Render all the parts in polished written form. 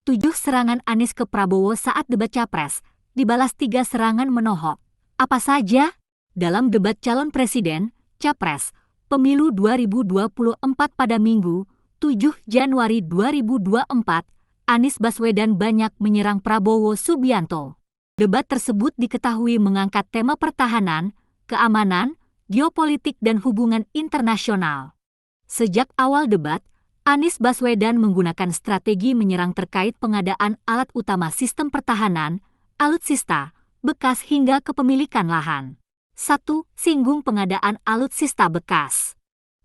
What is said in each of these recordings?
7 serangan Anies ke Prabowo saat debat Capres, dibalas 3 serangan menohok. Apa saja? Dalam debat calon presiden, Capres, Pemilu 2024 pada Minggu, 7 Januari 2024, Anies Baswedan banyak menyerang Prabowo Subianto. Debat tersebut diketahui mengangkat tema pertahanan, keamanan, geopolitik dan hubungan internasional. Sejak awal debat, Anies Baswedan menggunakan strategi menyerang terkait pengadaan alat utama sistem pertahanan, alutsista, bekas hingga kepemilikan lahan. 1. Singgung pengadaan alutsista bekas.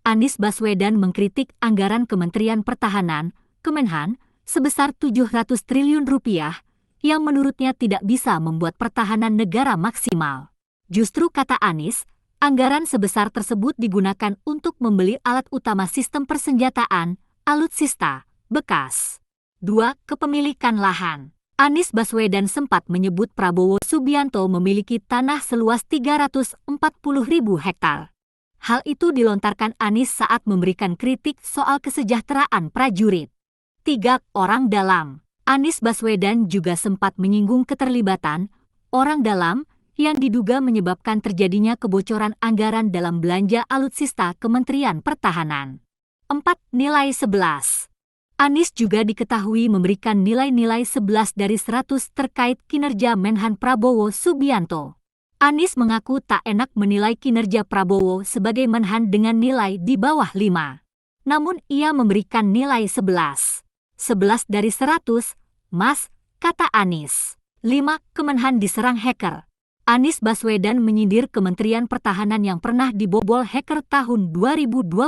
Anies Baswedan mengkritik anggaran Kementerian Pertahanan, Kemenhan, sebesar 700 triliun rupiah, yang menurutnya tidak bisa membuat pertahanan negara maksimal. Justru kata Anies, anggaran sebesar tersebut digunakan untuk membeli alat utama sistem persenjataan, alutsista, bekas. 2. Kepemilikan lahan. Anies Baswedan sempat menyebut Prabowo Subianto memiliki tanah seluas 340.000 hektar. Hal itu dilontarkan Anies saat memberikan kritik soal kesejahteraan prajurit. 3. Orang dalam. Anies Baswedan juga sempat menyinggung keterlibatan orang dalam yang diduga menyebabkan terjadinya kebocoran anggaran dalam belanja alutsista Kementerian Pertahanan. 4. Nilai 11. Anies juga diketahui memberikan nilai-nilai 11 dari 100 terkait kinerja Menhan Prabowo Subianto. Anies mengaku tak enak menilai kinerja Prabowo sebagai Menhan dengan nilai di bawah 5. Namun ia memberikan nilai 11. 11 dari 100, Mas, kata Anies. 5. Kemenhan diserang hacker. Anies Baswedan menyindir Kementerian Pertahanan yang pernah dibobol hacker tahun 2023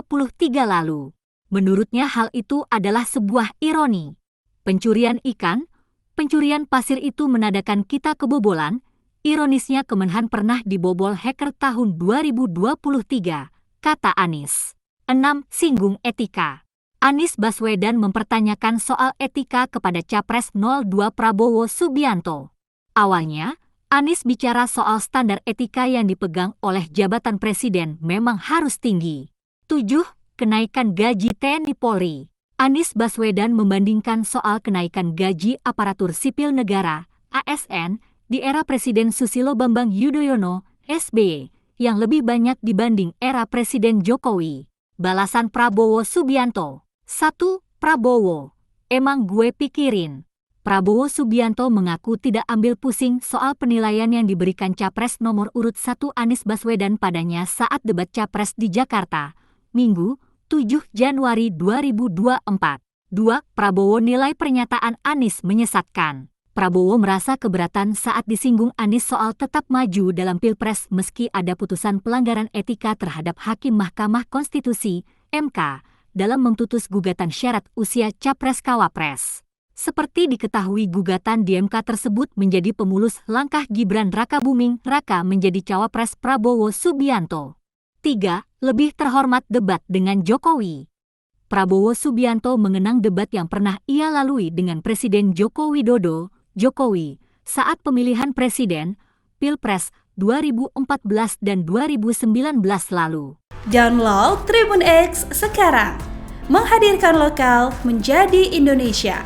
lalu. Menurutnya hal itu adalah sebuah ironi. Pencurian ikan, pencurian pasir itu menandakan kita kebobolan. Ironisnya Kemenhan pernah dibobol hacker tahun 2023, kata Anies. 6. Singgung etika. Anies Baswedan mempertanyakan soal etika kepada Capres 02 Prabowo Subianto. Awalnya, Anies bicara soal standar etika yang dipegang oleh jabatan presiden memang harus tinggi. 7. Kenaikan gaji TNI Polri. Anies Baswedan membandingkan soal kenaikan gaji aparatur sipil negara, ASN, di era Presiden Susilo Bambang Yudhoyono, SBY, yang lebih banyak dibanding era Presiden Jokowi. Balasan Prabowo Subianto. 1. Prabowo, emang gue pikirin. Prabowo Subianto mengaku tidak ambil pusing soal penilaian yang diberikan Capres nomor urut 1 Anies Baswedan padanya saat debat Capres di Jakarta, Minggu, 7 Januari 2024. 2. Prabowo nilai pernyataan Anies menyesatkan. Prabowo merasa keberatan saat disinggung Anies soal tetap maju dalam Pilpres meski ada putusan pelanggaran etika terhadap Hakim Mahkamah Konstitusi, MK, dalam memutus gugatan syarat usia Capres-Cawapres. Seperti diketahui gugatan di MK tersebut menjadi pemulus langkah Gibran Rakabuming Raka menjadi cawapres Prabowo Subianto. 3. Lebih terhormat debat dengan Jokowi. Prabowo Subianto mengenang debat yang pernah ia lalui dengan Presiden Joko Widodo, Jokowi, saat pemilihan presiden, Pilpres 2014 dan 2019 lalu. Download Tribun X sekarang, menghadirkan lokal menjadi Indonesia.